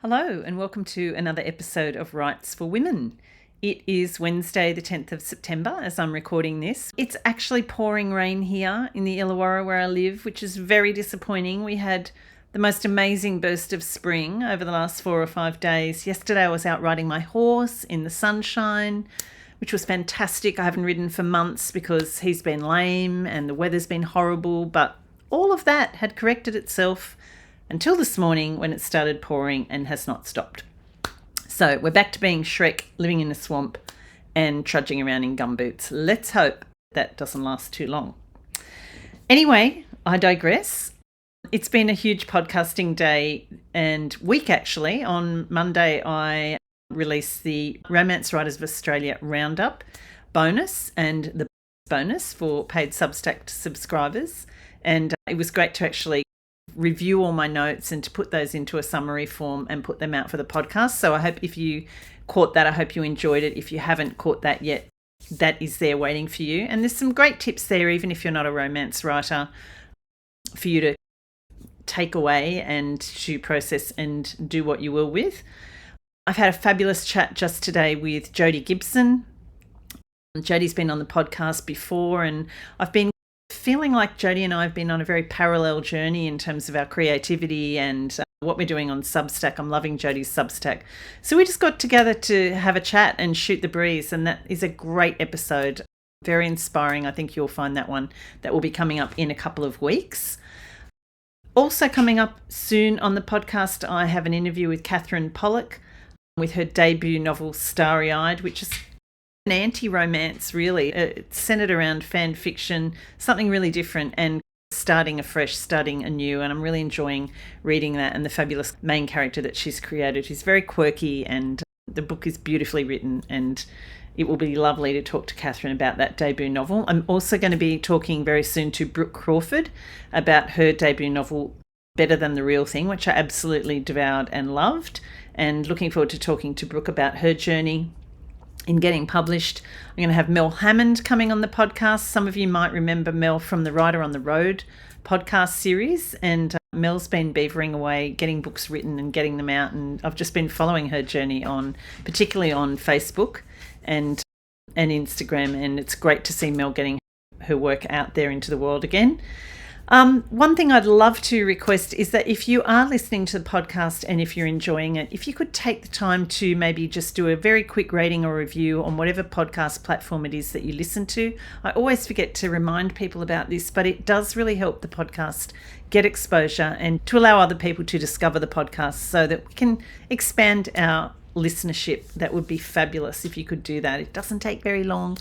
Hello and welcome to another episode of Rights for Women. It is Wednesday the 10th of September as I'm recording this. It's actually pouring rain here in the Illawarra where I live, which is very disappointing. We had the most amazing burst of spring over the last 4 or 5 days. Yesterday I was out riding my horse in the sunshine, which was fantastic. I haven't ridden for months because he's been lame and the weather's been horrible, but all of that had corrected itself until this morning when it started pouring and has not stopped. So we're back to being Shrek, living in a swamp and trudging around in gumboots. Let's hope that doesn't last too long. Anyway, I digress. It's been a huge podcasting day and week actually. On Monday, I released the Romance Writers of Australia Roundup bonus and the bonus for paid Substack subscribers. And it was great to actually review all my notes and to put those into a summary form and put them out for the podcast. So I hope if you caught that, I hope you enjoyed it. If you haven't caught that yet, that is there waiting for you. And there's some great tips there, even if you're not a romance writer, for you to take away and to process and do what you will with. I've had a fabulous chat just today with Jodie Gibson. Jodie's been on the podcast before, and I've been feeling like Jodie and I have been on a very parallel journey in terms of our creativity and what we're doing on Substack. I'm loving Jodie's Substack. So we just got together to have a chat and shoot the breeze, and that is a great episode. Very inspiring. I think you'll find that one that will be coming up in a couple of weeks. Also coming up soon on the podcast, I have an interview with Catherine Pollock with her debut novel Starry Eyed, which is an anti-romance, really. It's centered around fan fiction, something really different and starting afresh, starting anew. And I'm really enjoying reading that and the fabulous main character that she's created. She's very quirky and the book is beautifully written, and it will be lovely to talk to Catherine about that debut novel. I'm also going to be talking very soon to Brooke Crawford about her debut novel Better Than the Real Thing, which I absolutely devoured and loved, and looking forward to talking to Brooke about her journey in getting published. I'm going to have Mel Hammond coming on the podcast. Some of you might remember Mel from the Writer on the Road podcast series, and Mel's been beavering away getting books written and getting them out, and I've just been following her journey particularly on Facebook and Instagram, and it's great to see Mel getting her work out there into the world again. One thing I'd love to request is that if you are listening to the podcast and if you're enjoying it, if you could take the time to maybe just do a very quick rating or review on whatever podcast platform it is that you listen to. I always forget to remind people about this, but it does really help the podcast get exposure and to allow other people to discover the podcast so that we can expand our listenership. That would be fabulous if you could do that. It doesn't take very long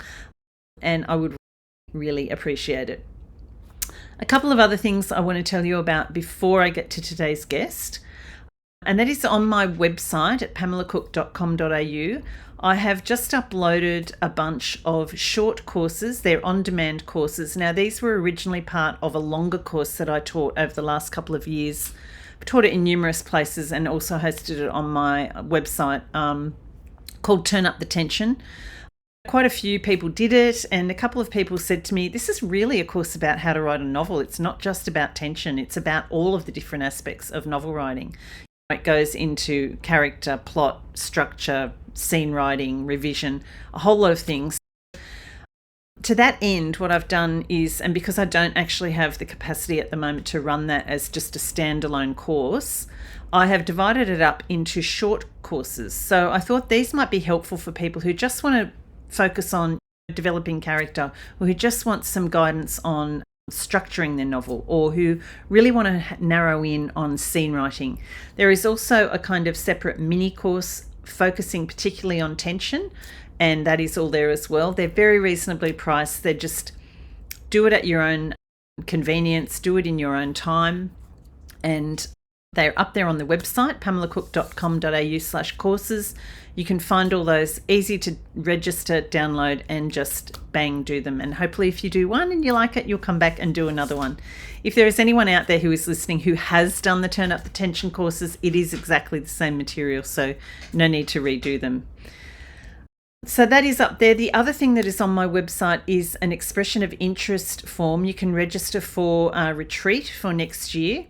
and I would really appreciate it. A couple of other things I want to tell you about before I get to today's guest, and that is on my website at pamelacook.com.au. I have just uploaded a bunch of short courses. They're on-demand courses. Now, these were originally part of a longer course that I taught over the last couple of years. I've taught it in numerous places and also hosted it on my website called Turn Up the Tension. Quite a few people did it, and a couple of people said to me, this is really a course about how to write a novel. It's not just about tension, it's about all of the different aspects of novel writing. It goes into character, plot, structure, scene writing, revision, a whole lot of things. To that end, what I've done is, and because I don't actually have the capacity at the moment to run that as just a standalone course, I have divided it up into short courses. So I thought these might be helpful for people who just want to focus on developing character, or who just want some guidance on structuring their novel, or who really want to narrow in on scene writing. There is also a kind of separate mini course focusing particularly on tension, and that is all there as well. They're very reasonably priced. They're just do it at your own convenience, do it in your own time, and they're up there on the website, pamelacook.com.au/courses. You can find all those, easy to register, download, and just bang, do them. And hopefully if you do one and you like it, you'll come back and do another one. If there is anyone out there who is listening who has done the Turn Up the Tension courses, it is exactly the same material, so no need to redo them. So that is up there. The other thing that is on my website is an expression of interest form. You can register for a retreat for next year.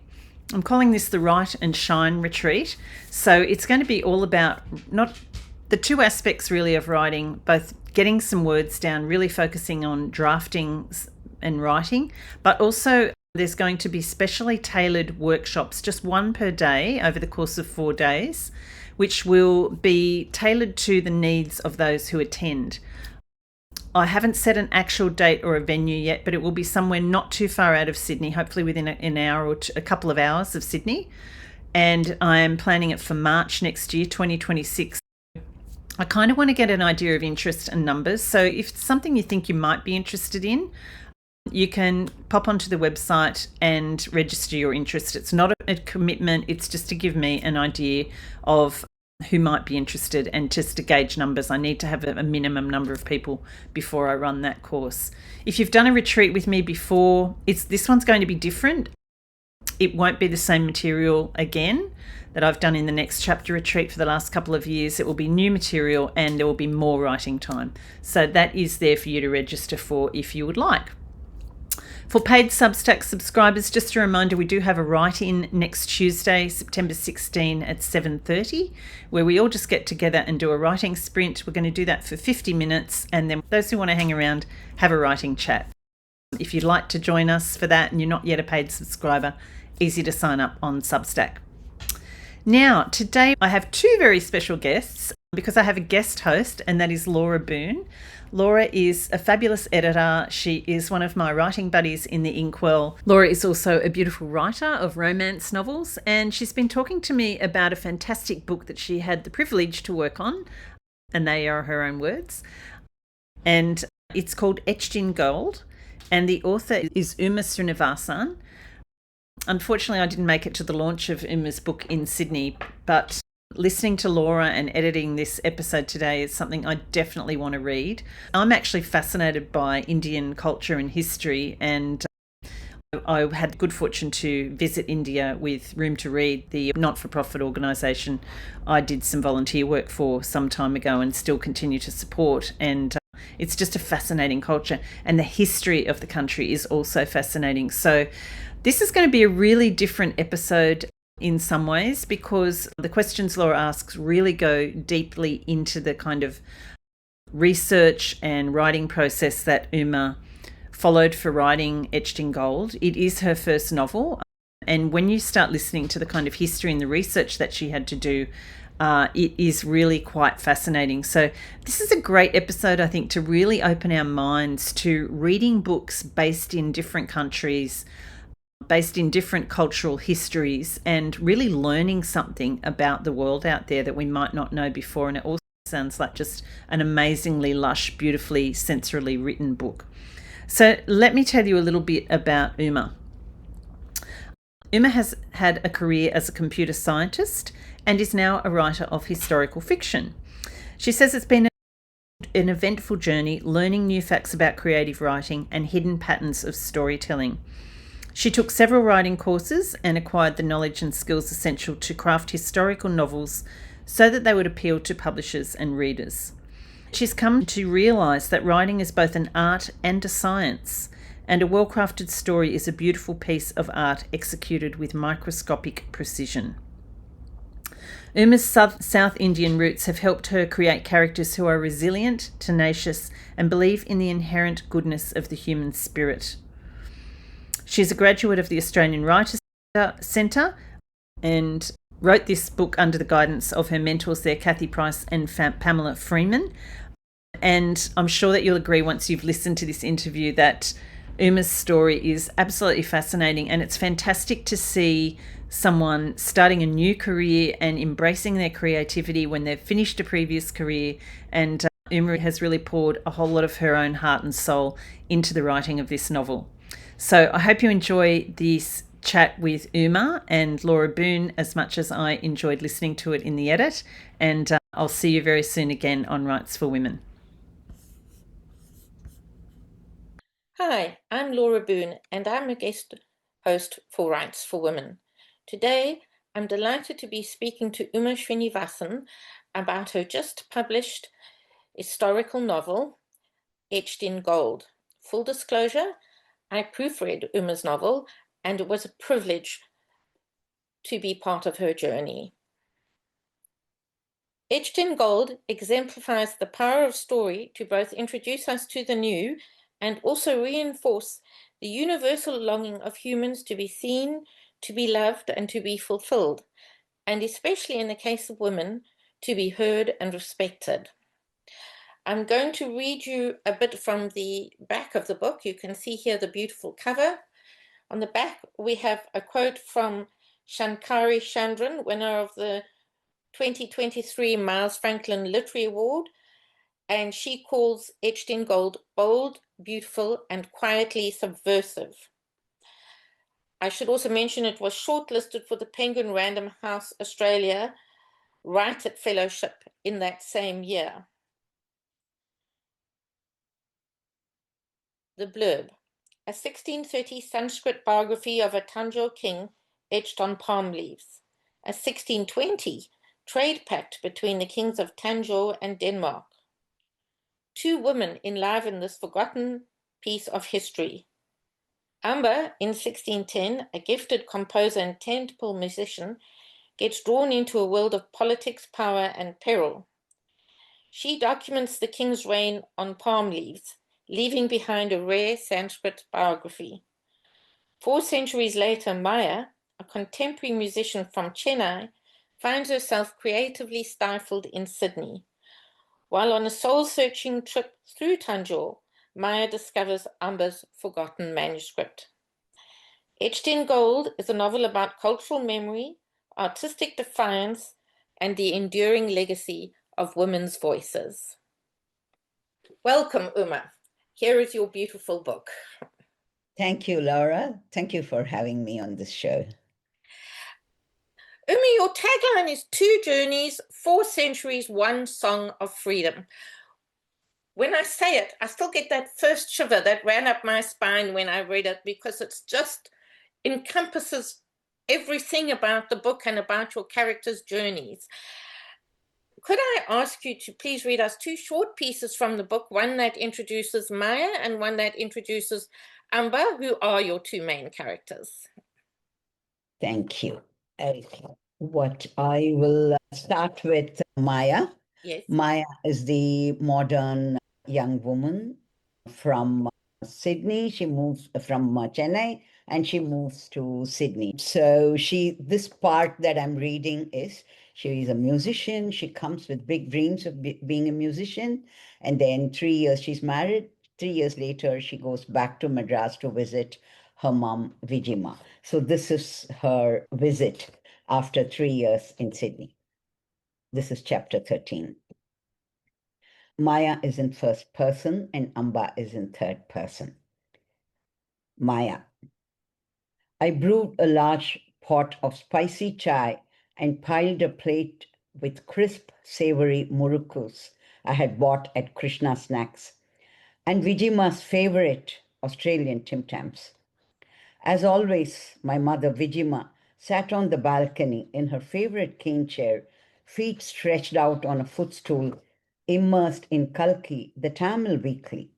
I'm calling this the Write and Shine Retreat. So it's going to be all about not the two aspects really of writing, both getting some words down, really focusing on drafting and writing, but also there's going to be specially tailored workshops, just one per day over the course of 4 days, which will be tailored to the needs of those who attend. I haven't set an actual date or a venue yet, but it will be somewhere not too far out of Sydney, hopefully within an hour or two, a couple of hours of Sydney. And I am planning it for March next year, 2026. I kind of want to get an idea of interest and numbers. So if it's something you think you might be interested in, you can pop onto the website and register your interest. It's not a commitment. It's just to give me an idea of who might be interested and just to gauge numbers. I need to have a minimum number of people before I run that course. If you've done a retreat with me before, this one's going to be different. It won't be the same material again that I've done in the Next Chapter retreat for the last couple of years. It will be new material and there will be more writing time. So that is there for you to register for if you would like. For paid Substack subscribers, just a reminder, we do have a write-in next Tuesday, September 16 at 7:30, where we all just get together and do a writing sprint. We're going to do that for 50 minutes, and then those who want to hang around, have a writing chat. If you'd like to join us for that and you're not yet a paid subscriber, easy to sign up on Substack. Now, today I have two very special guests because I have a guest host, and that is Laura Boon. Laura is a fabulous editor. She is one of my writing buddies in the Inkwell. Laura is also a beautiful writer of romance novels, and she's been talking to me about a fantastic book that she had the privilege to work on, and they are her own words. And it's called Etched in Gold, and the author is Uma Srinivasan. Unfortunately, I didn't make it to the launch of Uma's book in Sydney, but listening to Laura and editing this episode today is something I definitely want to read. I'm actually fascinated by Indian culture and history, and I had good fortune to visit India with Room to Read, the not-for-profit organisation I did some volunteer work for some time ago and still continue to support. And it's just a fascinating culture, and the history of the country is also fascinating. So this is going to be a really different episode in some ways because the questions Laura asks really go deeply into the kind of research and writing process that Uma followed for writing Etched in Gold. It is her first novel, and when you start listening to the kind of history and the research that she had to do, it is really quite fascinating. So this is a great episode, I think, to really open our minds to reading books based in different countries, based in different cultural histories, and really learning something about the world out there that we might not know before. And it also sounds like just an amazingly lush, beautifully, sensorily written book. So let me tell you a little bit about Uma. Uma has had a career as a computer scientist and is now a writer of historical fiction. She says it's been an eventful journey, learning new facts about creative writing and hidden patterns of storytelling. She took several writing courses and acquired the knowledge and skills essential to craft historical novels so that they would appeal to publishers and readers. She's come to realise that writing is both an art and a science, and a well-crafted story is a beautiful piece of art executed with microscopic precision. Uma's South Indian roots have helped her create characters who are resilient, tenacious, and believe in the inherent goodness of the human spirit. She's a graduate of the Australian Writers' Centre and wrote this book under the guidance of her mentors there, Kathy Price and Pamela Freeman. And I'm sure that you'll agree once you've listened to this interview that Uma's story is absolutely fascinating, and it's fantastic to see someone starting a new career and embracing their creativity when they've finished a previous career. And Uma has really poured a whole lot of her own heart and soul into the writing of this novel. So I hope you enjoy this chat with Uma and Laura Boon as much as I enjoyed listening to it in the edit. And I'll see you very soon again on Rights for Women. Hi, I'm Laura Boon, and I'm a guest host for Rights for Women. Today, I'm delighted to be speaking to Uma Srinivasan about her just published historical novel, Etched in Gold. Full disclosure, I proofread Uma's novel, and it was a privilege to be part of her journey. Etched in Gold exemplifies the power of story to both introduce us to the new and also reinforce the universal longing of humans to be seen, to be loved, and to be fulfilled, and especially in the case of women, to be heard and respected. I'm going to read you a bit from the back of the book. You can see here the beautiful cover. On the back, we have a quote from Shankari Chandran, winner of the 2023 Miles Franklin Literary Award, and she calls Etched in Gold bold, beautiful, and quietly subversive. I should also mention it was shortlisted for the Penguin Random House Australia Writer Fellowship in that same year. The blurb: a 1630 Sanskrit biography of a Tanjore king etched on palm leaves. A 1620 trade pact between the kings of Tanjore and Denmark. Two women enliven this forgotten piece of history. Amba, in 1610, a gifted composer and temple musician, gets drawn into a world of politics, power, and peril. She documents the king's reign on palm leaves, leaving behind a rare Sanskrit biography. 4 centuries later, Maya, a contemporary musician from Chennai, finds herself creatively stifled in Sydney. While on a soul-searching trip through Tanjore, Maya discovers Amba's forgotten manuscript. Etched in Gold is a novel about cultural memory, artistic defiance, and the enduring legacy of women's voices. Welcome, Uma. Here is your beautiful book. Thank you, Laura. Thank you for having me on this show. Uma, your tagline is 2 journeys, 4 centuries, 1 song of freedom. When I say it, I still get that first shiver that ran up my spine when I read it, because it's just encompasses everything about the book and about your characters' journeys. Could I ask you to please read us 2 short pieces from the book, one that introduces Maya and one that introduces Amba, who are your 2 main characters? Thank you. What I will start with Maya. Yes. Maya is the modern young woman from Sydney. She moves from Chennai and she moves to Sydney. So this part that I'm reading is, she is a musician. She comes with big dreams of being a musician. And then 3 years she's married. 3 years later, she goes back to Madras to visit her mom, Vijima. So this is her visit after 3 years in Sydney. This is chapter 13. Maya is in first person and Amba is in third person. Maya. I brewed a large pot of spicy chai and piled a plate with crisp, savory murukus I had bought at Krishna Snacks and Vijima's favorite Australian Tim Tams. As always, my mother Vijima sat on the balcony in her favorite cane chair, feet stretched out on a footstool, immersed in Kalki, the Tamil weekly.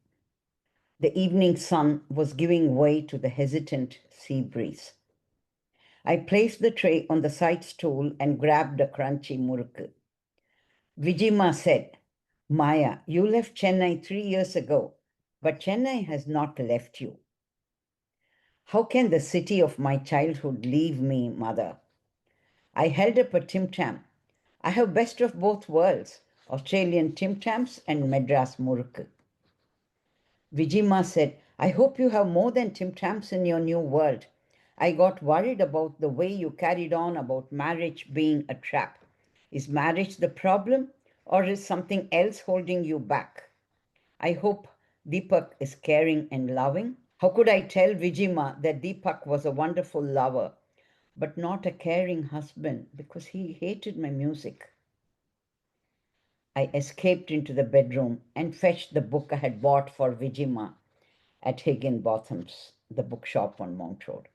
The evening sun was giving way to the hesitant sea breeze. I placed the tray on the side stool and grabbed a crunchy murukku. Vijima said, Maya, you left Chennai 3 years ago, but Chennai has not left you. How can the city of my childhood leave me, mother? I held up a Tim Tam. I have best of both worlds, Australian Tim Tams and Madras Murukku. Vijima said, I hope you have more than Tim Tams in your new world. I got worried about the way you carried on about marriage being a trap. Is marriage the problem, or is something else holding you back? I hope Deepak is caring and loving. How could I tell Vijima that Deepak was a wonderful lover, but not a caring husband, because he hated my music? I escaped into the bedroom and fetched the book I had bought for Vijima at Higginbotham's, the bookshop on Mount Road.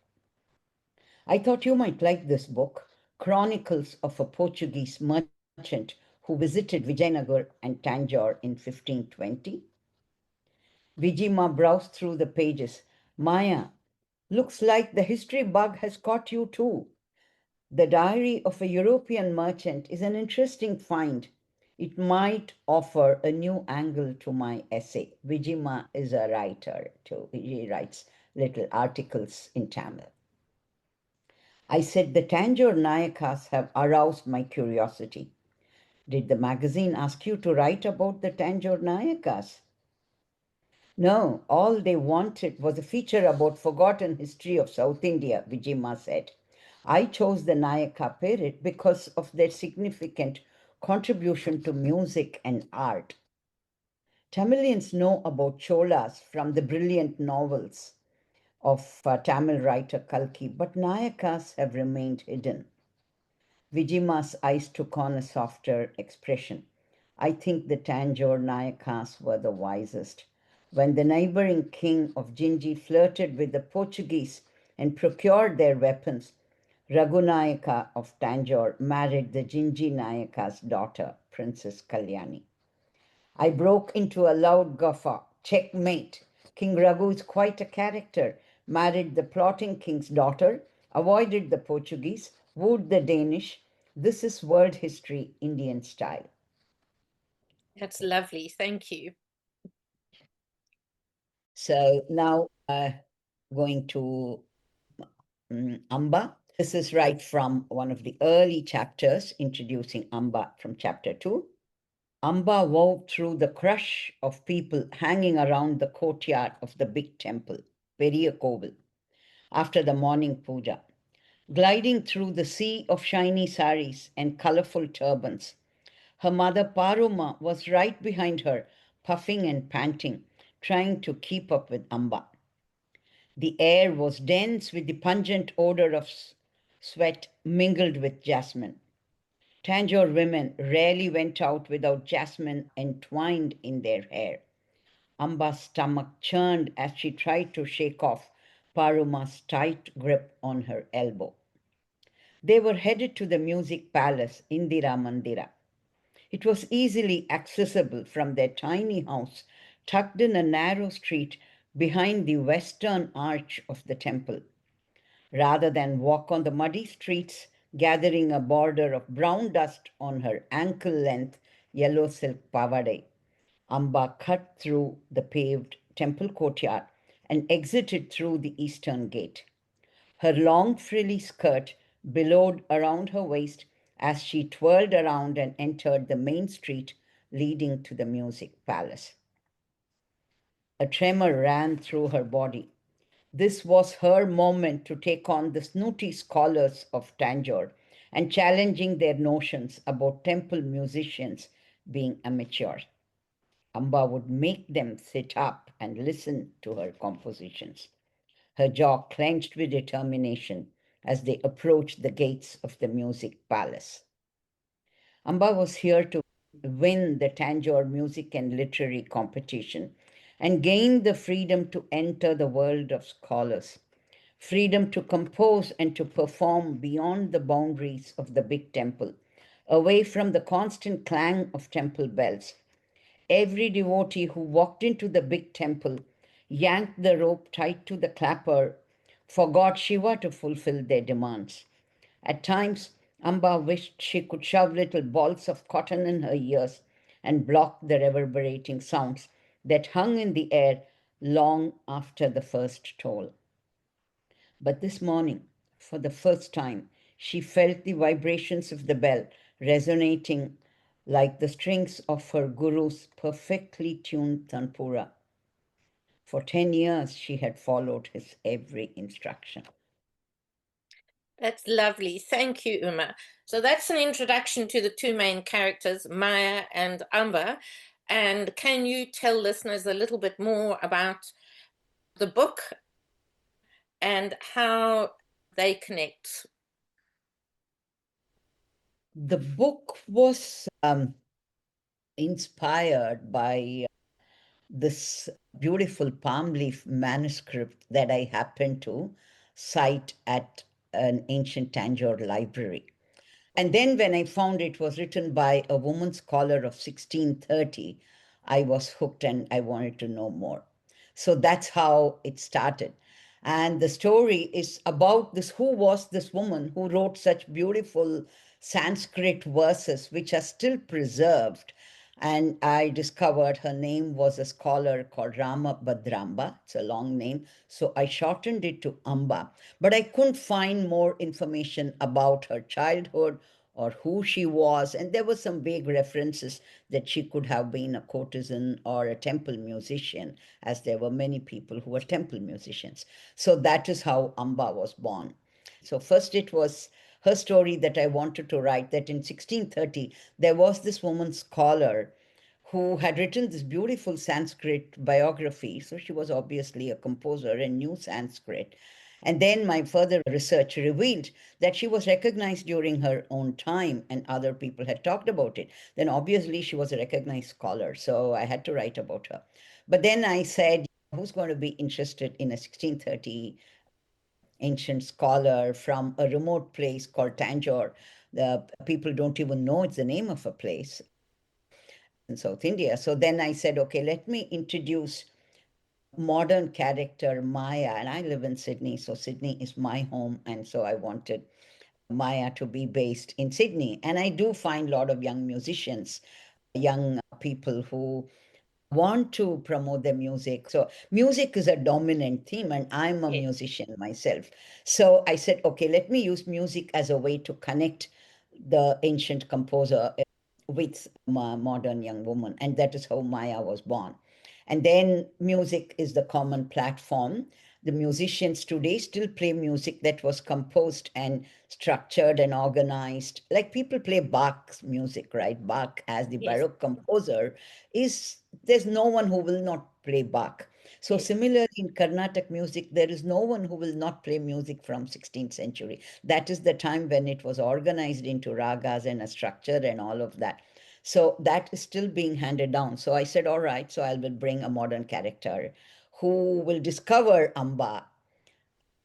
I thought you might like this book, Chronicles of a Portuguese Merchant who visited Vijayanagar and Tanjore in 1520. Vijima browsed through the pages. Maya, looks like the history bug has caught you too. The Diary of a European Merchant is an interesting find. It might offer a new angle to my essay. Vijima is a writer too. He writes little articles in Tamil. I said the Tanjore Nayakas have aroused my curiosity. Did the magazine ask you to write about the Tanjore Nayakas? No, all they wanted was a feature about forgotten history of South India, Vijima said. I chose the Nayaka period because of their significant contribution to music and art. Tamilians know about Cholas from the brilliant novels of Tamil writer Kalki, but Nayakas have remained hidden. Vijima's eyes took on a softer expression. I think the Tanjore Nayakas were the wisest. When the neighboring king of Ginji flirted with the Portuguese and procured their weapons, Raghunayaka of Tanjore married the Ginji Nayaka's daughter, Princess Kalyani. I broke into a loud guffaw. Checkmate. King Raghu is quite a character. Married the plotting king's daughter, avoided the Portuguese, wooed the Danish. This is world history, Indian style. That's lovely. Thank you. So now going to Amba. This is right from one of the early chapters introducing Amba from chapter 2. Amba wove through the crush of people hanging around the courtyard of the big temple, Periya Kovil, after the morning puja, gliding through the sea of shiny saris and colorful turbans. Her mother Paruma was right behind her, puffing and panting, trying to keep up with Amba. The air was dense with the pungent odor of sweat mingled with jasmine. Tanjore women rarely went out without jasmine entwined in their hair. Amba's stomach churned as she tried to shake off Paruma's tight grip on her elbow. They were headed to the music palace, Indira Mandira. It was easily accessible from their tiny house, tucked in a narrow street behind the western arch of the temple. Rather than walk on the muddy streets, gathering a border of brown dust on her ankle-length yellow silk pavade, Amba cut through the paved temple courtyard and exited through the eastern gate. Her long frilly skirt billowed around her waist as she twirled around and entered the main street leading to the music palace. A tremor ran through her body. This was her moment to take on the snooty scholars of Tanjore and challenging their notions about temple musicians being amateurs. Amba would make them sit up and listen to her compositions. Her jaw clenched with determination as they approached the gates of the music palace. Amba was here to win the Tanjore music and literary competition and gain the freedom to enter the world of scholars, freedom to compose and to perform beyond the boundaries of the big temple, away from the constant clang of temple bells. Every devotee who walked into the big temple yanked the rope tied to the clapper, forgot Shiva to fulfill their demands. At times, Amba wished she could shove little balls of cotton in her ears and block the reverberating sounds that hung in the air long after the first toll. But this morning, for the first time, she felt the vibrations of the bell resonating like the strings of her guru's perfectly tuned tanpura. For 10 years, she had followed his every instruction. That's lovely. Thank you, Uma. So that's an introduction to the two main characters, Maya and Amba. And can you tell listeners a little bit more about the book and how they connect? The book was inspired by this beautiful palm leaf manuscript that I happened to cite at an ancient Tanjore library. And then when I found it was written by a woman scholar of 1630, I was hooked and I wanted to know more. So that's how it started. And the story is about this, who was this woman who wrote such beautiful Sanskrit verses, which are still preserved. And I discovered her name was a scholar called Rama Bhadraamba. It's a long name. So I shortened it to Amba. But I couldn't find more information about her childhood or who she was. And there were some vague references that she could have been a courtesan or a temple musician, as there were many people who were temple musicians. So that is how Amba was born. So first it was her story that I wanted to write, that in 1630 there was this woman scholar who had written this beautiful Sanskrit biography. So she was obviously a composer and knew Sanskrit. And then my further research revealed that she was recognized during her own time and other people had talked about it. Then obviously she was a recognized scholar. So I had to write about her. But then I said, who's going to be interested in a 1630 ancient scholar from a remote place called Tanjore? The people don't even know it's the name of a place in South India. So then I said, okay, let me introduce modern character Maya. And I live in Sydney, so Sydney is my home. And so I wanted Maya to be based in Sydney. And I do find a lot of young musicians, young people who want to promote their music. So music is a dominant theme, and I'm a Yes, musician myself. So I said, okay, let me use music as a way to connect the ancient composer with my modern young woman. And that is how Maya was born. And then music is the common platform. The musicians today still play music that was composed and structured and organized. Like people play Bach's music, right? Bach, as the yes, Baroque composer, is there's no one who will not play Bach. So yes, similarly in Carnatic music, there is no one who will not play music from 16th century. That is the time when it was organized into ragas and a structure and all of that. So that is still being handed down. So I said, all right, so I will bring a modern character who will discover Amba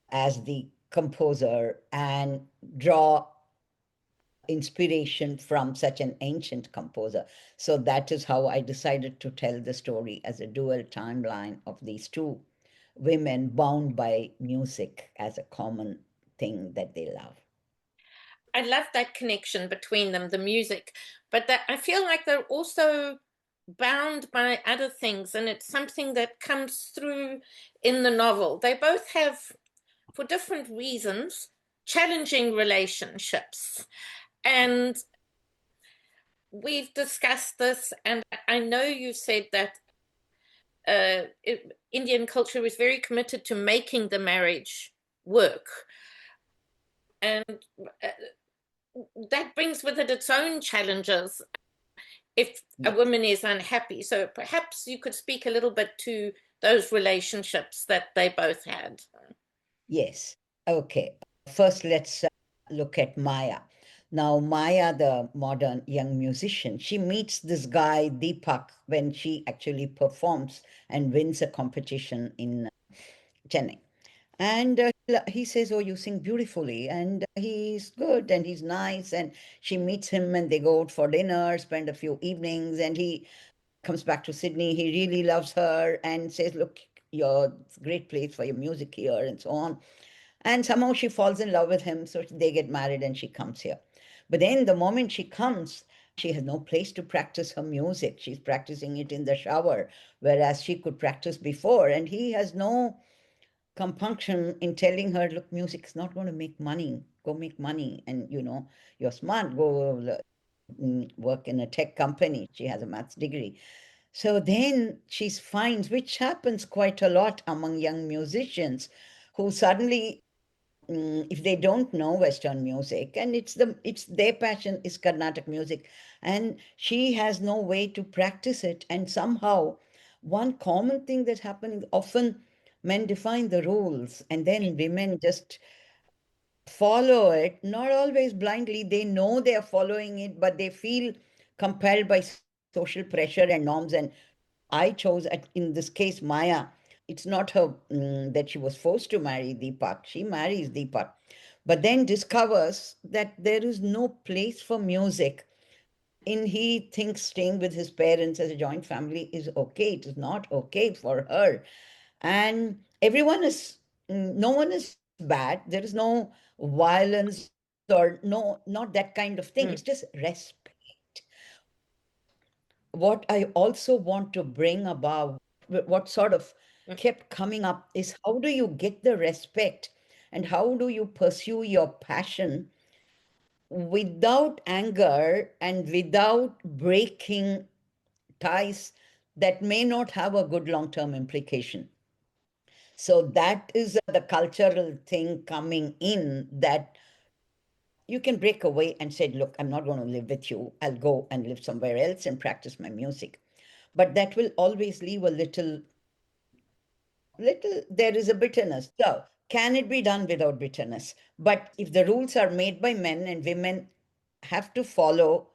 as the composer and draw inspiration from such an ancient composer. So that is how I decided to tell the story as a dual timeline of these two women bound by music as a common thing that they love. I love that connection between them, the music, but that I feel like they're also bound by other things, and it's something that comes through in the novel. They both have, for different reasons, challenging relationships. And we've discussed this, and I know you said that Indian culture is very committed to making the marriage work. And that brings with it its own challenges if a Yeah. woman is unhappy. So perhaps you could speak a little bit to those relationships that they both had. Yes. Okay. First, let's look at Maya. Now, Maya, the modern young musician, she meets this guy, Deepak, when she actually performs and wins a competition in Chennai. And he says, oh, you sing beautifully. And he's good and he's nice. And she meets him and they go out for dinner, spend a few evenings. And he comes back to Sydney. He really loves her and says, look, you're it's a great place for your music here and so on. And somehow she falls in love with him. So they get married and she comes here. But then the moment she comes, she has no place to practice her music. She's practicing it in the shower, whereas she could practice before. And he has no compunction in telling her, look, music is not going to make money. Go make money. And, you're smart. Go work in a tech company. She has a maths degree. So then she finds, which happens quite a lot among young musicians, who suddenly, if they don't know Western music, and it's their passion is Carnatic music, and she has no way to practice it. And somehow, one common thing that happens often, men define the rules, and then women just follow it, not always blindly. They know they are following it, but they feel compelled by social pressure and norms. And I chose, in this case, Maya. It's not her that she was forced to marry Deepak. She marries Deepak, but then discovers that there is no place for music. In he thinks staying with his parents as a joint family is okay. It is not okay for her. And everyone is no one is bad. There is no violence or no, not that kind of thing. It's just respect. What I also want to bring about, what sort of kept coming up is how do you get the respect and how do you pursue your passion without anger and without breaking ties that may not have a good long-term implication. So that is the cultural thing coming in, that you can break away and say, look, I'm not going to live with you. I'll go and live somewhere else and practice my music. But that will always leave a little, there is a bitterness. So can it be done without bitterness? But if the rules are made by men and women have to follow,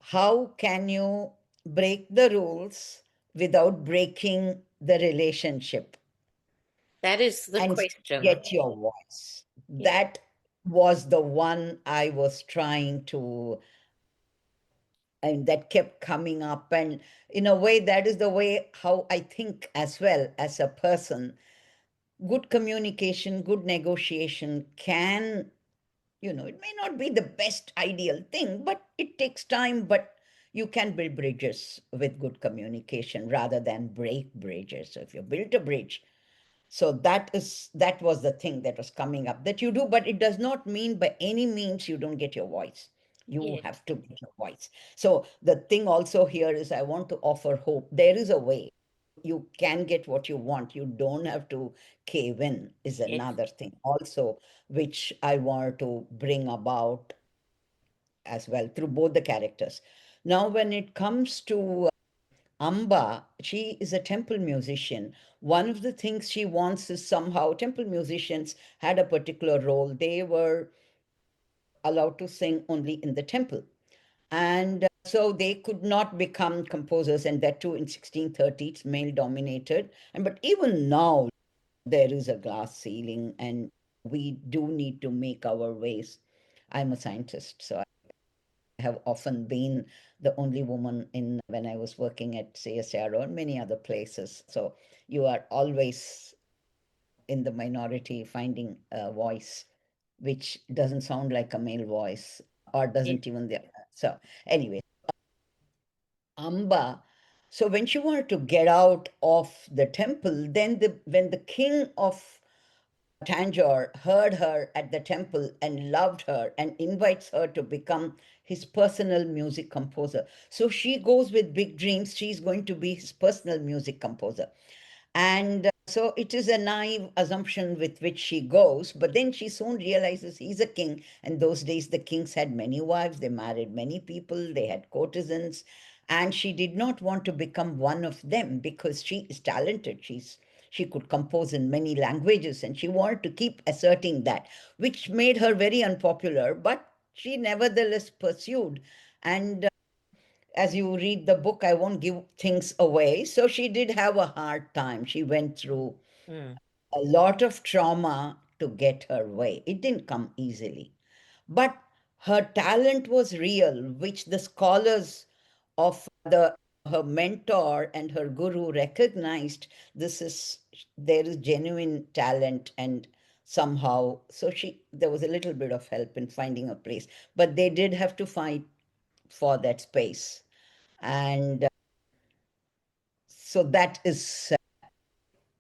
how can you break the rules without breaking the relationship That is the and question. get your voice? Yeah. That was the one I was trying to, and that kept coming up. And in a way, that is the way how I think as well as a person. Good communication, good negotiation can, it may not be the best ideal thing, but it takes time. But you can build bridges with good communication rather than break bridges. So if you built a bridge, so that was the thing that was coming up that you do, but it does not mean by any means you don't get your voice. You Yes. have to get your voice. So the thing also here is I want to offer hope. There is a way. You can get what you want. You don't have to cave in, is Yes. another thing also, which I want to bring about as well through both the characters. Now, when it comes to Amba, she is a temple musician. One of the things she wants is somehow temple musicians had a particular role. They were allowed to sing only in the temple. And so they could not become composers, and that too in 1630, it's male dominated. And but even now, there is a glass ceiling, and we do need to make our ways. I'm a scientist, so I have often been the only woman in when I was working at CSIRO and many other places. So you are always in the minority finding a voice which doesn't sound like a male voice or Yes. doesn't even so anyway, Amba. So when she wanted to get out of the temple, then when the king of Tanjore heard her at the temple and loved her and invites her to become his personal music composer. So she goes with big dreams. She's going to be his personal music composer. And so it is a naive assumption with which she goes, but then she soon realizes he's a king. And those days, the kings had many wives, they married many people, they had courtesans. And she did not want to become one of them because she is talented. She could compose in many languages and she wanted to keep asserting that, which made her very unpopular, but she nevertheless pursued. And as you read the book, I won't give things away. So she did have a hard time. She went through Mm. a lot of trauma to get her way. It didn't come easily. But her talent was real, which the scholars of her mentor and her guru recognized. This is there is genuine talent, and somehow so there was a little bit of help in finding a place, but they did have to fight for that space. And so that is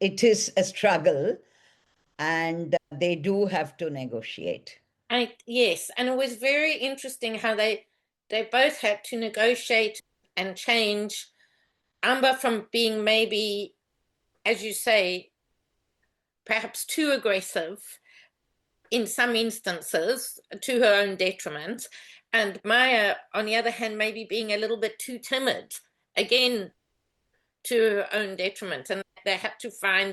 it is a struggle, and they do have to negotiate. Yes, and it was very interesting how they both had to negotiate and change Amber from being maybe, as you say, perhaps too aggressive in some instances to her own detriment, and Maya, on the other hand, maybe being a little bit too timid, again, to her own detriment. And they had to find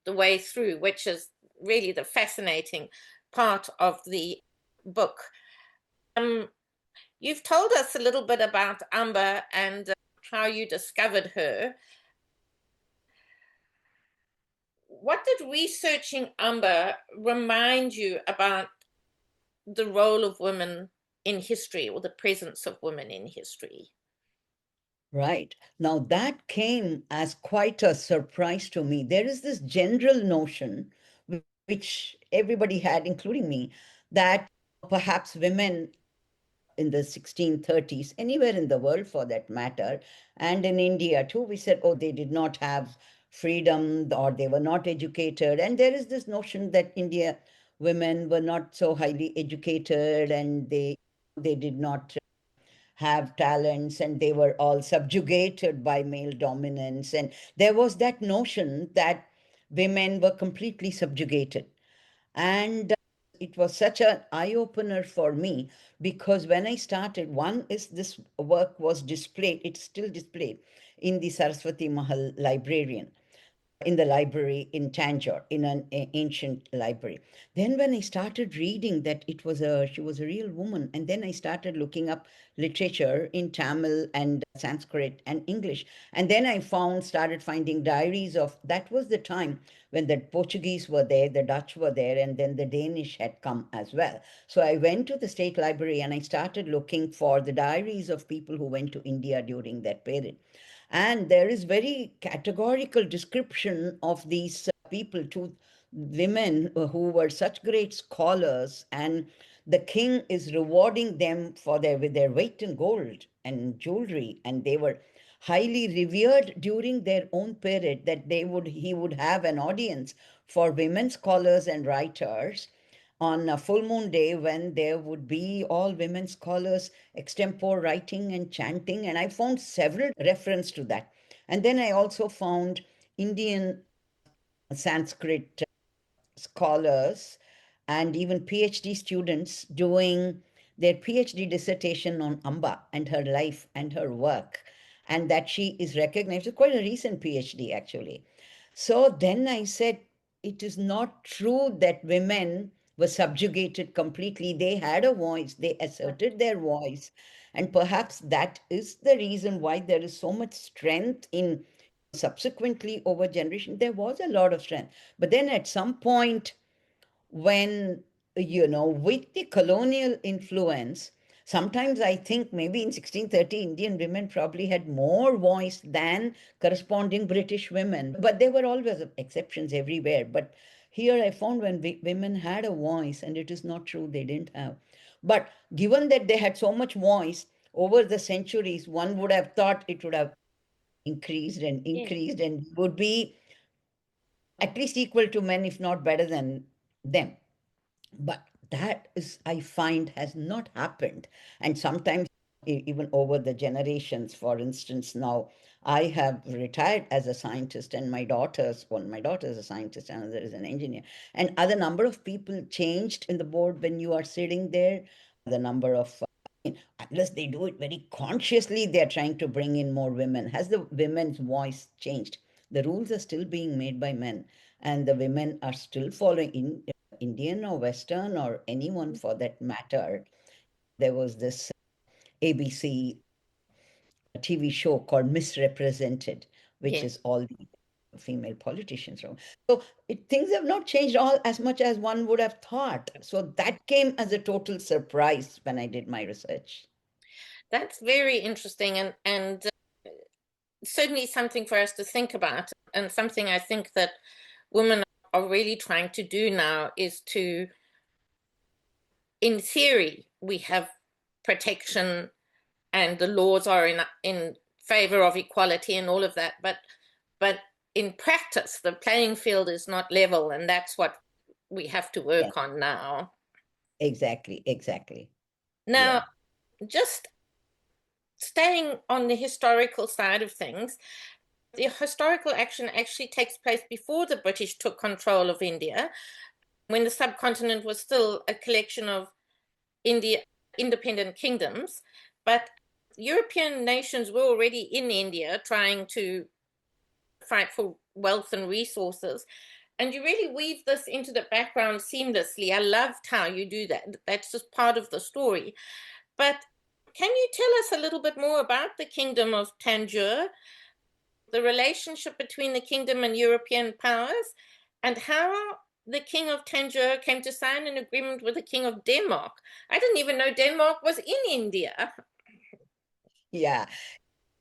the way through, which is really the fascinating part of the book. You've told us a little bit about Amber and how you discovered her. What did researching Amber remind you about the role of women in history or the presence of women in history? Right. Now that came as quite a surprise to me. There is this general notion, which everybody had, including me, that perhaps women in the 1630s, anywhere in the world for that matter, and in India too, we said, oh, they did not have freedom or they were not educated. And there is this notion that India women were not so highly educated and they did not have talents and they were all subjugated by male dominance. And there was that notion that women were completely subjugated. And it was such an eye opener for me because when I started, one is this work was displayed, it's still displayed in the Saraswati Mahal librarian in the library in Tanjore, in an ancient library. Then when I started reading that she was a real woman, and then I started looking up literature in Tamil and Sanskrit and English, and then started finding diaries of that was the time when the Portuguese were there, the Dutch were there, and then the Danish had come as well. So I went to the state library and I started looking for the diaries of people who went to India during that period. And there is very categorical description of these people, two women who were such great scholars, and the king is rewarding them for their with their weight in gold and jewelry, and they were highly revered during their own period. That he would have an audience for women scholars and writers on a full moon day when there would be all women scholars extempore writing and chanting, and I found several reference to that. And then I also found Indian Sanskrit scholars and even PhD students doing their PhD dissertation on Amba and her life and her work, and that she is recognized. It's quite a recent PhD, actually. So then I said, it is not true that women were subjugated completely. They had a voice, they asserted their voice. And perhaps that is the reason why there is so much strength in subsequently over generation. There was a lot of strength. But then at some point, when, with the colonial influence, sometimes I think maybe in 1630, Indian women probably had more voice than corresponding British women. But there were always exceptions everywhere. But here I found when women had a voice, and it is not true they didn't have. But given that they had so much voice over the centuries, one would have thought it would have increased and Yes. increased and would be at least equal to men, if not better than them. But that is, I find, has not happened. And sometimes, even over the generations, for instance, now I have retired as a scientist, and one, my daughter is a scientist, another is an engineer. And other number of people changed in the board when you are sitting there. The number of, unless they do it very consciously, they're trying to bring in more women. Has the women's voice changed? The rules are still being made by men, and the women are still following in Indian or Western or anyone for that matter. There was this ABC TV show called Misrepresented, which Yes. is all the female politicians. So things have not changed all as much as one would have thought. So that came as a total surprise when I did my research. That's very interesting and certainly something for us to think about, and something I think that women are really trying to do now is to, in theory, we have protection and the laws are in favor of equality and all of that, but in practice the playing field is not level, and that's what we have to Yeah, work on now. exactly, exactly. Now, Yeah. just staying on the historical side of things, the historical action actually takes place before the British took control of India, when the subcontinent was still a collection of India independent kingdoms. But European nations were already in India trying to fight for wealth and resources. And you really weave this into the background seamlessly. I loved how you do that. That's just part of the story. But can you tell us a little bit more about the Kingdom of Tanjore, the relationship between the kingdom and European powers, and how the King of Tanjore came to sign an agreement with the King of Denmark? I didn't even know Denmark was in India. Yeah.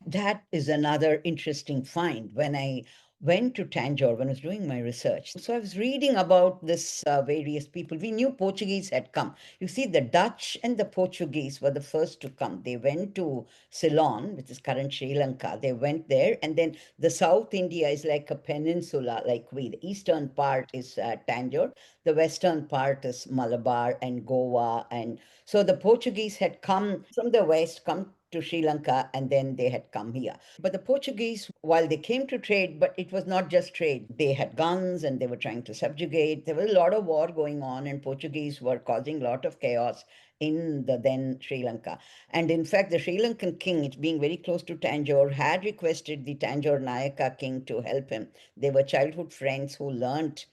That is another interesting find. When I went to Tanjore, when I was doing my research, so I was reading about this various people. We knew Portuguese had come. You see, the Dutch and the Portuguese were the first to come. They went to Ceylon, which is current Sri Lanka. They went there, and then the South India is like a peninsula, like we. The eastern part is Tanjore, the western part is Malabar and Goa, and so the Portuguese had come from the west, come to Sri Lanka, and then they had come here. But the Portuguese, while they came to trade, but it was not just trade. They had guns and they were trying to subjugate. There was a lot of war going on, and Portuguese were causing a lot of chaos in the then Sri Lanka. And in fact, the Sri Lankan king, it being very close to Tanjore, had requested the Tanjore Nayaka king to help him. They were childhood friends who learnt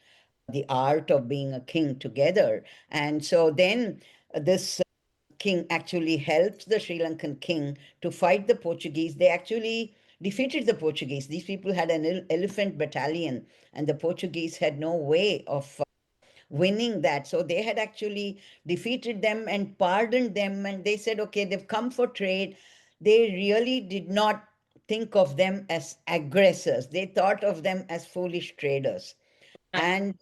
the art of being a king together. And so then this king actually helped the Sri Lankan king to fight the Portuguese. They actually defeated the Portuguese. These people had an elephant battalion, and the Portuguese had no way of winning that. So they had actually defeated them and pardoned them. And they said, okay, they've come for trade. They really did not think of them as aggressors, they thought of them as foolish traders. And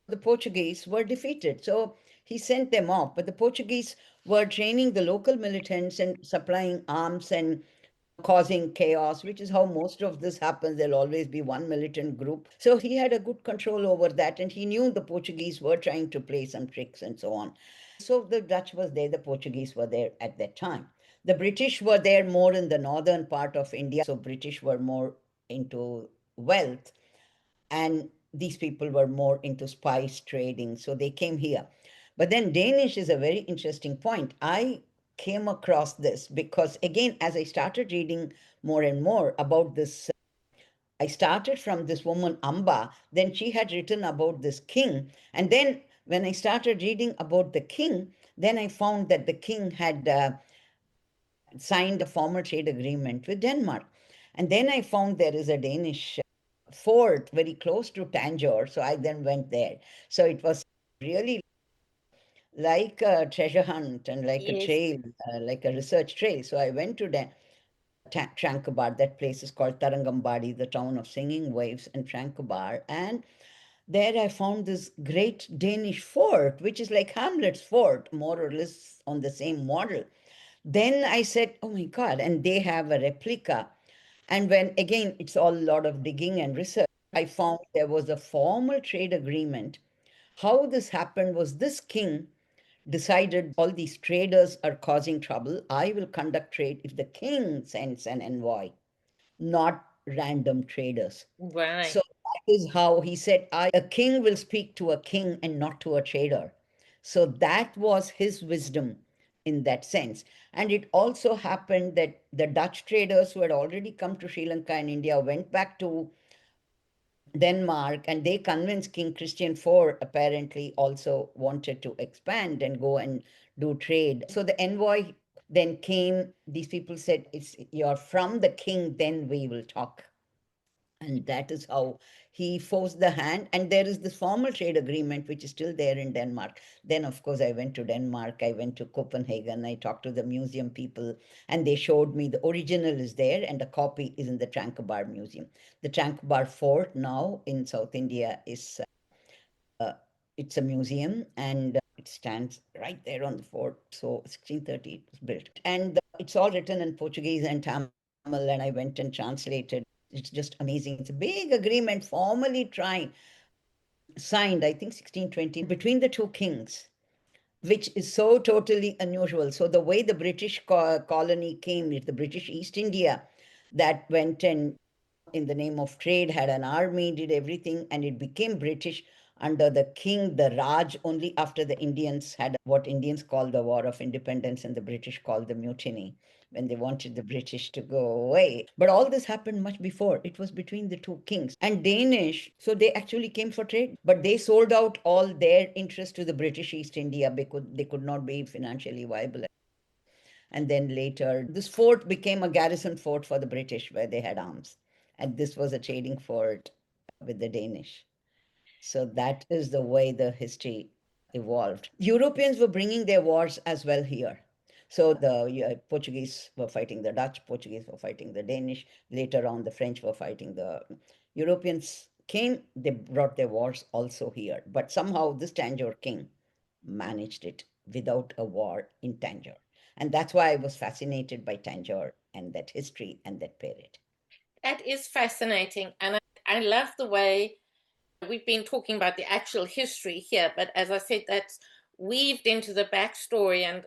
the Portuguese were defeated. So he sent them off. But the Portuguese were training the local militants and supplying arms and causing chaos, which is how most of this happens. There'll always be one militant group. So he had a good control over that. And he knew the Portuguese were trying to play some tricks and so on. So the Dutch was there, the Portuguese were there at that time. The British were there more in the northern part of India. So British were more into wealth, and these people were more into spice trading, so they came here. But then Danish is a very interesting point. I came across this because, again, as I started reading more and more about this, I started from this woman Amba, then she had written about this king, and then when I started reading about the king, then I found that the king had signed a formal trade agreement with Denmark. And then I found there is a Danish fort very close to Tanjore. So I then went there. So it was really like a treasure hunt and like a Yes. trail, like a research trail. So I went to Tranquebar. That place is called Tarangambadi, the town of singing waves, and Tranquebar. And there I found this great Danish fort, which is like Hamlet's fort, more or less on the same model. Then I said, oh my God, and they have a replica. And when, again, it's all a lot of digging and research, I found there was a formal trade agreement. How this happened was this king decided all these traders are causing trouble. I will conduct trade if the king sends an envoy, not random traders. Right. So that is how he said, a king will speak to a king and not to a trader. So that was his wisdom in that sense. And it also happened that the Dutch traders who had already come to Sri Lanka and India went back to Denmark, and they convinced King Christian IV apparently also wanted to expand and go and do trade. So the envoy then came. These people said, "It's you're from the king, then we will talk." And that is how he forced the hand. And there is this formal trade agreement, which is still there in Denmark. Then, of course, I went to Denmark, I went to Copenhagen, I talked to the museum people, and they showed me the original is there, and a copy is in the Tranquebar Museum. The Tranquebar Fort now in South India is uh, it's a museum, and it stands right there on the fort. So 1630 it was built. And it's all written in Portuguese and Tamil, and I went and translated. It's just amazing. It's a big agreement formally trying signed, I think 1620, between the two kings, which is so totally unusual. So the way the British colony came, the British East India, that went and in the name of trade had an army, did everything, and it became British under the king, the Raj, only after the Indians had what Indians call the War of Independence and the British called the Mutiny, when they wanted the British to go away. But all this happened much before. It was between the two kings. And Danish, so they actually came for trade, but they sold out all their interest to the British East India because they could not be financially viable. And then later, this fort became a garrison fort for the British where they had arms. And this was a trading fort with the Danish. So that is the way the history evolved. Europeans were bringing their wars as well here. So the Portuguese were fighting the Dutch, Portuguese were fighting the Danish. Later on, the French were fighting the Europeans. Came, they brought their wars also here. But somehow this Tanjore king managed it without a war in Tanjore. And that's why I was fascinated by Tanjore and that history and that period. That is fascinating. And I love the way we've been talking about the actual history here, but as I said, that's weaved into the backstory.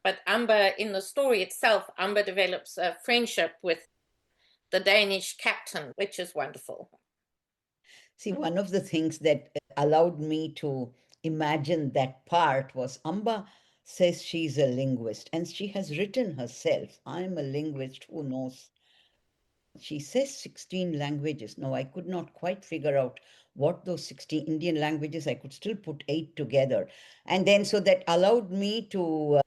But Amba, in the story itself, Amba develops a friendship with the Danish captain, which is wonderful. See, one of the things that allowed me to imagine that part was Amba says she's a linguist and she has written herself, I'm a linguist who knows. She says 16 languages. Now, I could not quite figure out what those 16 Indian languages, I could still put eight together. And then, so that allowed me to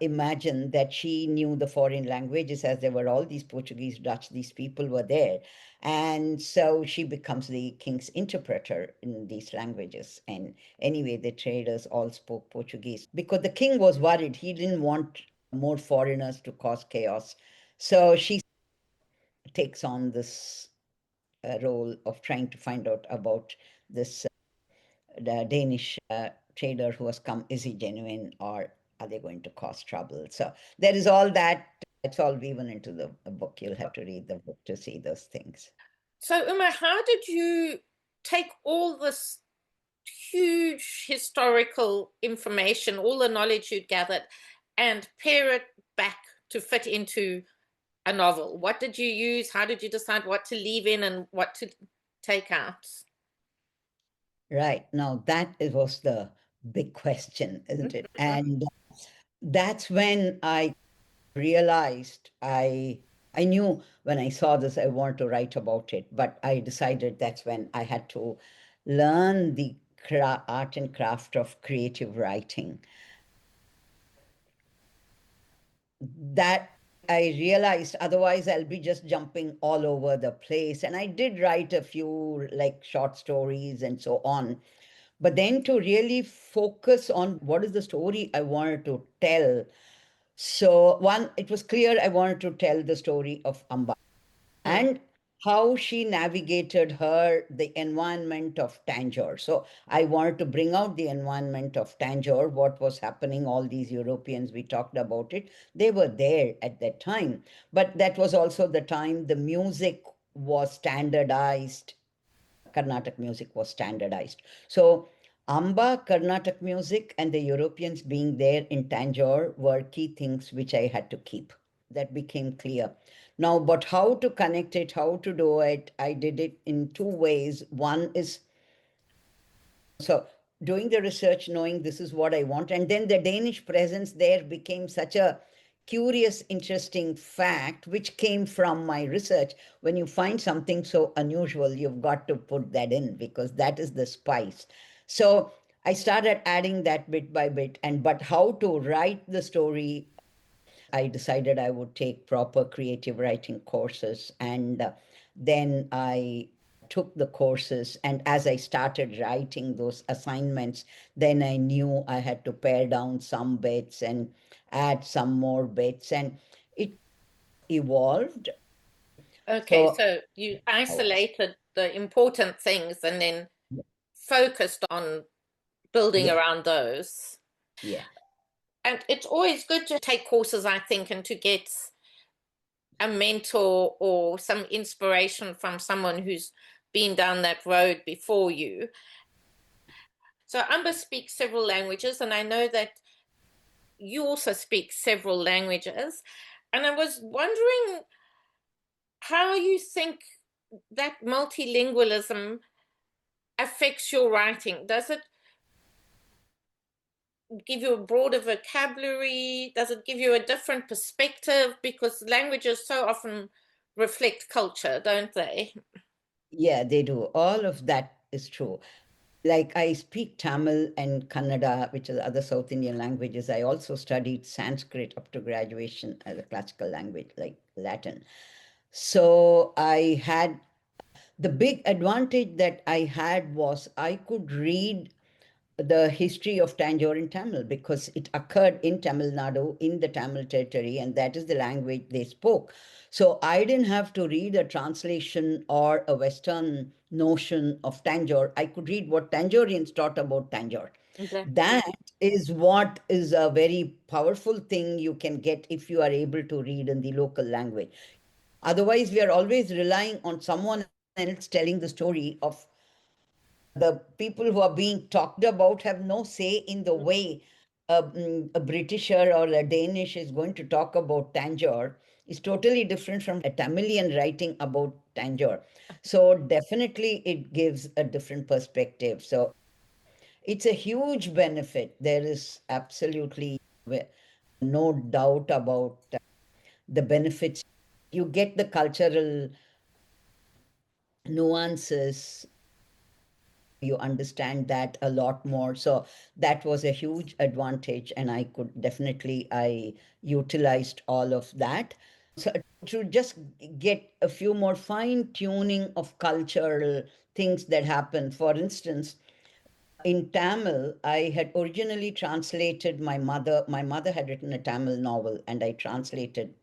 imagine that she knew the foreign languages, as there were all these Portuguese, Dutch, these people were there. And so she becomes the king's interpreter in these languages. And anyway, the traders all spoke Portuguese because the king was worried. He didn't want more foreigners to cause chaos. So she takes on this role of trying to find out about this the Danish trader who has come. Is he genuine or are they going to cause trouble? So there is all that. It's all woven into the book. You'll have to read the book to see those things. So, Uma, how did you take all this huge historical information, all the knowledge you'd gathered, and pare it back to fit into a novel? What did you use? How did you decide what to leave in and what to take out? Right. Now that was the big question, isn't it? And that's when I realized I knew when I saw this I wanted to write about it, but I decided that's when I had to learn the art and craft of creative writing. That I realized otherwise I'll be just jumping all over the place. And I did write a few like short stories and so on. But then to really focus on what is the story I wanted to tell. So one, it was clear I wanted to tell the story of Amba and how she navigated the environment of Tanjore. So I wanted to bring out the environment of Tanjore, what was happening, all these Europeans, we talked about it. They were there at that time. But that was also the time the music was standardized. Carnatic music was standardized. So Amba, Carnatic music, and the Europeans being there in Tanjore were key things which I had to keep. That became clear. Now, but how to connect it, how to do it, I did it in two ways. One is so doing the research, knowing this is what I want, and then the Danish presence there became such a curious, interesting fact, which came from my research. When you find something so unusual, you've got to put that in because that is the spice. So I started adding that bit by bit, but how to write the story, I decided I would take proper creative writing courses. And then I took the courses. And as I started writing those assignments, then I knew I had to pare down some bits and add some more bits. And it evolved. Okay, so you isolated the important things and then focused on building yeah, around those. yeah. And it's always good to take courses, I think, and to get a mentor or some inspiration from someone who's been down that road before you. So Amber speaks several languages, and I know that you also speak several languages. And I was wondering how you think that multilingualism affects your writing. Does it give you a broader vocabulary? Does it give you a different perspective? Because languages so often reflect culture, don't they? Yeah, they do. All of that is true. Like I speak Tamil and Kannada, which are other South Indian languages. I also studied Sanskrit up to graduation as a classical language, like Latin. So I had the big advantage that I had was I could read the history of Tanjore in Tamil because it occurred in Tamil Nadu, in the Tamil territory, and that is the language they spoke. So I didn't have to read a translation or a Western notion of Tanjore. I could read what Tanjorians taught about Tanjore. Exactly. That is what is a very powerful thing you can get if you are able to read in the local language. Otherwise, we are always relying on someone else telling the story of the people who are being talked about have no say in the way a Britisher or a Danish is going to talk about Tanjore. Is totally different from a Tamilian writing about Tanjore. So definitely it gives a different perspective. So it's a huge benefit. There is absolutely no doubt about the benefits. You get the cultural nuances, you understand that a lot more. So that was a huge advantage, and I could definitely, I utilized all of that. So to just get a few more fine tuning of cultural things that happen. For instance, in Tamil, I had originally translated my mother had written a Tamil novel, and I translated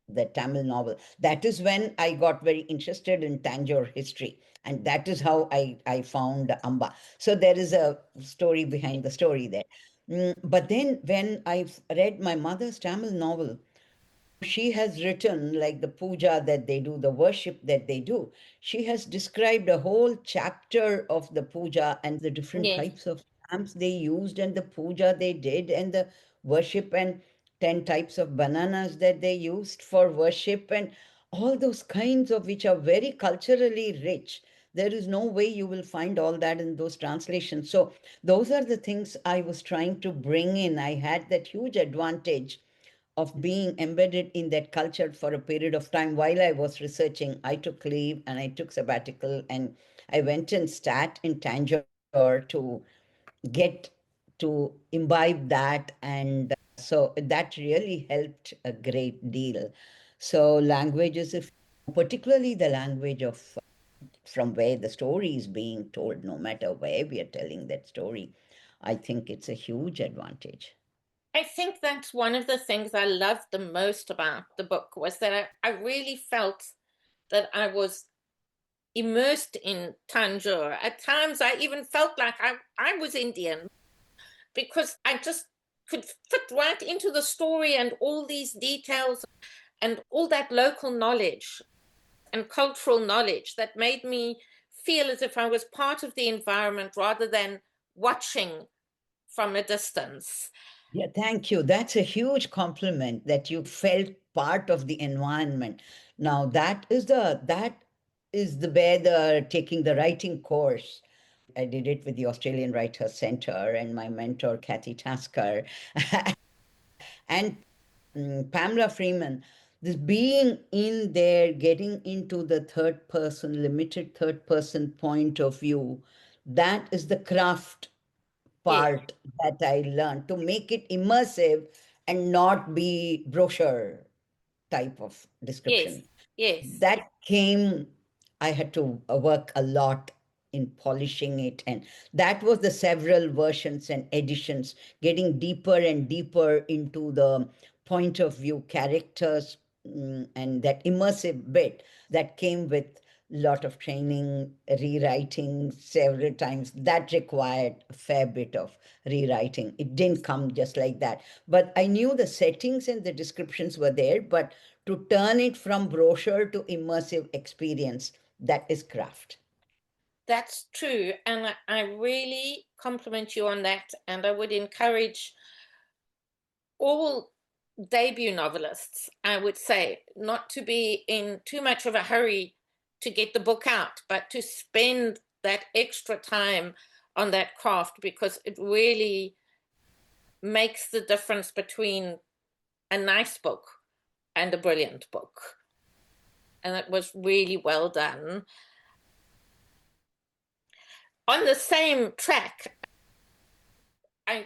the Tamil novel. That is when I got very interested in Tanjore history. And that is how I found Amba. So there is a story behind the story there. But then when I read my mother's Tamil novel, she has written like the puja that they do, the worship that they do. She has described a whole chapter of the puja and the different Yes. types of lamps they used and the puja they did and the worship and 10 types of bananas that they used for worship and all those kinds of which are very culturally rich. There is no way you will find all that in those translations. So those are the things I was trying to bring in. I had that huge advantage of being embedded in that culture for a period of time while I was researching. I took leave and I took sabbatical and I went and sat in Tanjore to get to imbibe that. And so that really helped a great deal. So languages, if particularly the language of from where the story is being told, no matter where we are telling that story, I think it's a huge advantage. I think that's one of the things I loved the most about the book was that I really felt that I was immersed in Tanjore. At times, I even felt like I was Indian because I just could fit right into the story and all these details and all that local knowledge and cultural knowledge that made me feel as if I was part of the environment rather than watching from a distance. Yeah, thank you. That's a huge compliment that you felt part of the environment. Now that is the where the taking the writing course. I did it with the Australian Writers Centre and my mentor Kathy Tasker and Pamela Freeman. This being in there, getting into the third person, limited third person point of view, that is the craft Yes, part that I learned to make it immersive and not be brochure type of yes, description. yes. That came, I had to work a lot in polishing it. And that was the several versions and editions, getting deeper and deeper into the point of view characters and that immersive bit that came with lot of training, rewriting several times. That required a fair bit of rewriting. It didn't come just like that. But I knew the settings and the descriptions were there, but to turn it from brochure to immersive experience, that is craft. That's true. And I really compliment you on that. And I would encourage all debut novelists, I would say, not to be in too much of a hurry to get the book out, but to spend that extra time on that craft because it really makes the difference between a nice book and a brilliant book. And it was really well done. On the same track, I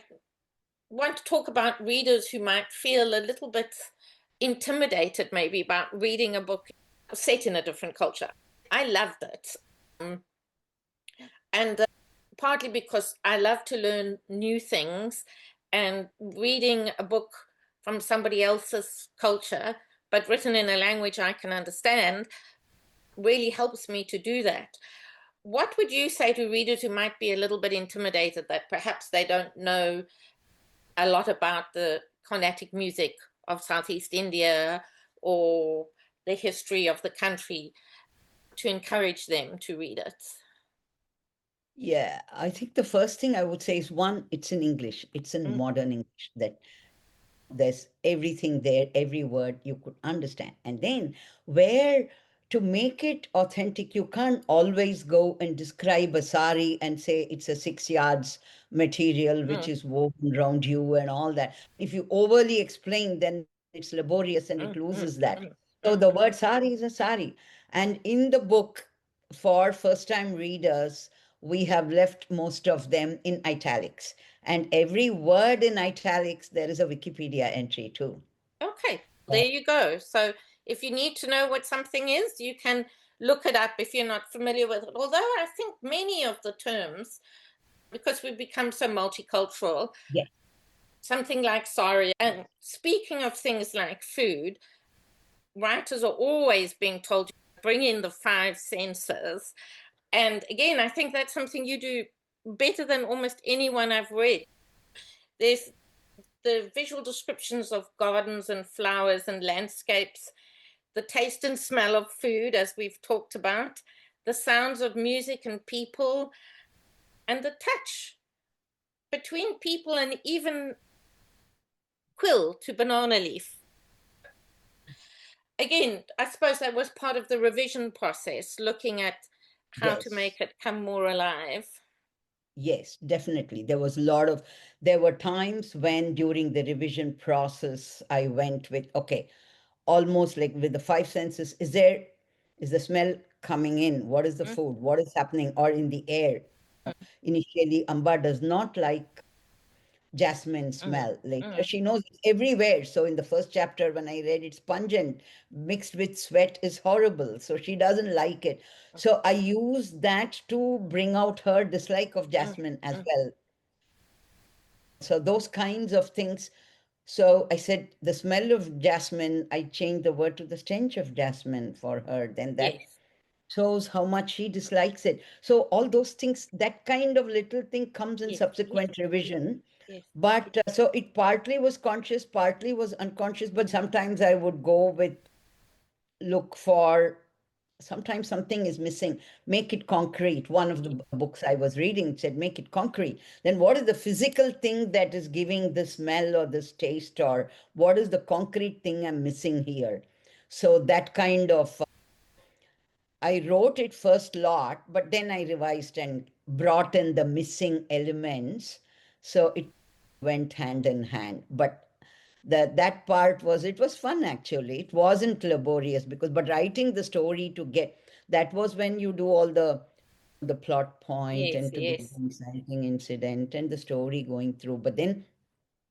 want to talk about readers who might feel a little bit intimidated maybe about reading a book set in a different culture. I loved it. And partly because I love to learn new things, and reading a book from somebody else's culture, but written in a language I can understand, really helps me to do that. What would you say to readers who might be a little bit intimidated that perhaps they don't know a lot about the Carnatic music of Southeast India or the history of the country, to encourage them to read it? Yeah, I think the first thing I would say is one, it's in English. It's in Mm, modern English that there's everything there, every word you could understand. And then where to make it authentic, you can't always go and describe a sari and say it's a 6 yards material which mm, is woven around you and all that. If you overly explain, then it's laborious and it mm, mm, loses that. mm, So mm. the word sari is a sari. And in the book, for first time readers, we have left most of them in italics. And every word in italics, there is a Wikipedia entry too. Okay, there you go. So if you need to know what something is, you can look it up if you're not familiar with it. Although I think many of the terms, because we've become so multicultural, Yeah. something like sorry, and speaking of things like food, writers are always being told to bring in the five senses. And again, I think that's something you do better than almost anyone I've read. There's the visual descriptions of gardens and flowers and landscapes, the taste and smell of food, as we've talked about, the sounds of music and people, and the touch between people, and even quill to banana leaf. Again, I suppose that was part of the revision process, looking at how to Yes. make it come more alive. Yes, definitely. There were times when during the revision process, I went with, okay, almost like with the five senses, is the smell coming in? What is the Mm, food? What is happening? Or in the air? Initially, Amba does not like jasmine mm, smell. Later, mm, she knows it's everywhere. So in the first chapter, when I read it's pungent, mixed with sweat is horrible. So she doesn't like it. So I use that to bring out her dislike of mm, jasmine as mm. well. So those kinds of things. So I said the smell of jasmine, I changed the word to the stench of jasmine for her. Then that Yes, shows how much she dislikes it. So all those things, that kind of little thing comes in yes, yes, subsequent revision. yes. But so it partly was conscious, partly was unconscious, but sometimes I would go with look for sometimes something is missing, make it concrete. One of the books I was reading said, make it concrete. Then what is the physical thing that is giving this smell or this taste, or what is the concrete thing I'm missing here? So that kind of I wrote it first lot, but then I revised and brought in the missing elements. So it went hand in hand. But that part was, it was fun actually. It wasn't laborious because, but writing the story to get, that was when you do all the plot point Yes, and to get yes, the inciting incident and the story going through. But then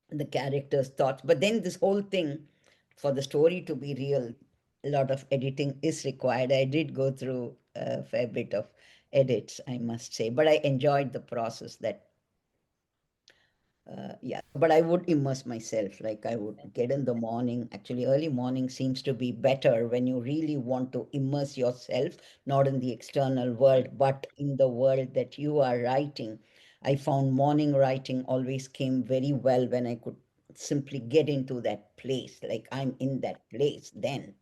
the characters' thoughts. But then this whole thing, for the story to be real, a lot of editing is required. I did go through a fair bit of edits, I must say, but I enjoyed the process that yeah, but I would immerse myself. Like I would get in the morning. Actually, early morning seems to be better when you really want to immerse yourself, not in the external world, but in the world that you are writing. I found morning writing always came very well when I could simply get into that place. Like I'm in that place then,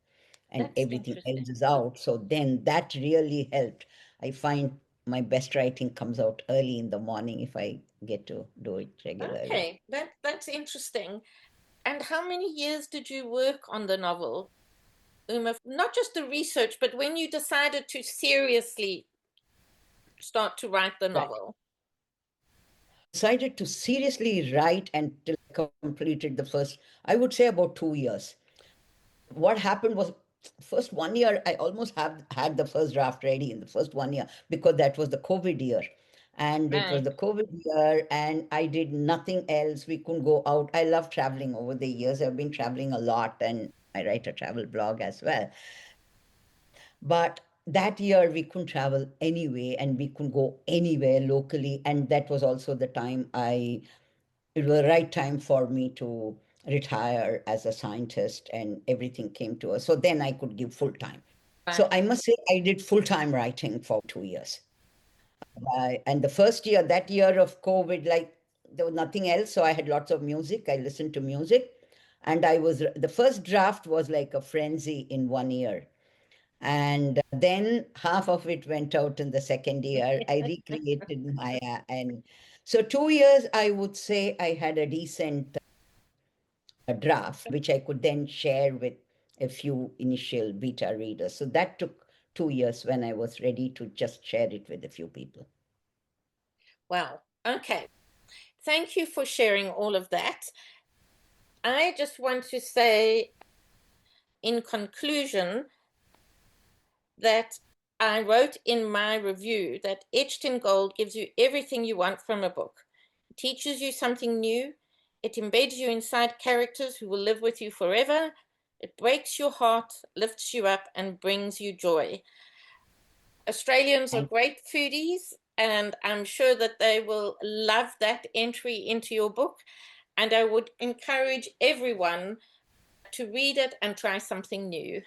and that's everything interesting. else is out. So then that really helped. I find my best writing comes out early in the morning if I get to do it regularly. Okay, that's interesting. And how many years did you work on the novel, Uma? Not just the research, but when you decided to seriously start to write the Right. novel? Decided to seriously write until I completed the first, I would say about 2 years. What happened was, first 1 year, I almost have had the first draft ready in the first 1 year because that was the COVID year. And it was Right. the COVID year, and I did nothing else. We couldn't go out. I love traveling over the years. I've been traveling a lot, and I write a travel blog as well. But that year we couldn't travel anyway, and we couldn't go anywhere locally. And that was also the time it was the right time for me to retire as a scientist, and everything came to us. So then I could give full time. So I must say I did full time writing for 2 years. And the first year, that year of COVID, like there was nothing else. So I had lots of music. I listened to music. And the first draft was like a frenzy in 1 year. And then half of it went out in the second year. I recreated Maya. And so 2 years, I would say I had a decent draft, which I could then share with a few initial beta readers. So that took 2 years when I was ready to just share it with a few people. Wow. Okay. Thank you for sharing all of that. I just want to say, in conclusion, that I wrote in my review that Etched in Gold gives you everything you want from a book. It teaches you something new. It embeds you inside characters who will live with you forever. It breaks your heart, lifts you up, and brings you joy. Australians are great foodies, and I'm sure that they will love that entry into your book. And I would encourage everyone to read it and try something new.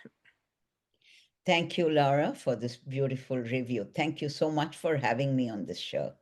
Thank you, Laura, for this beautiful review. Thank you so much for having me on this show.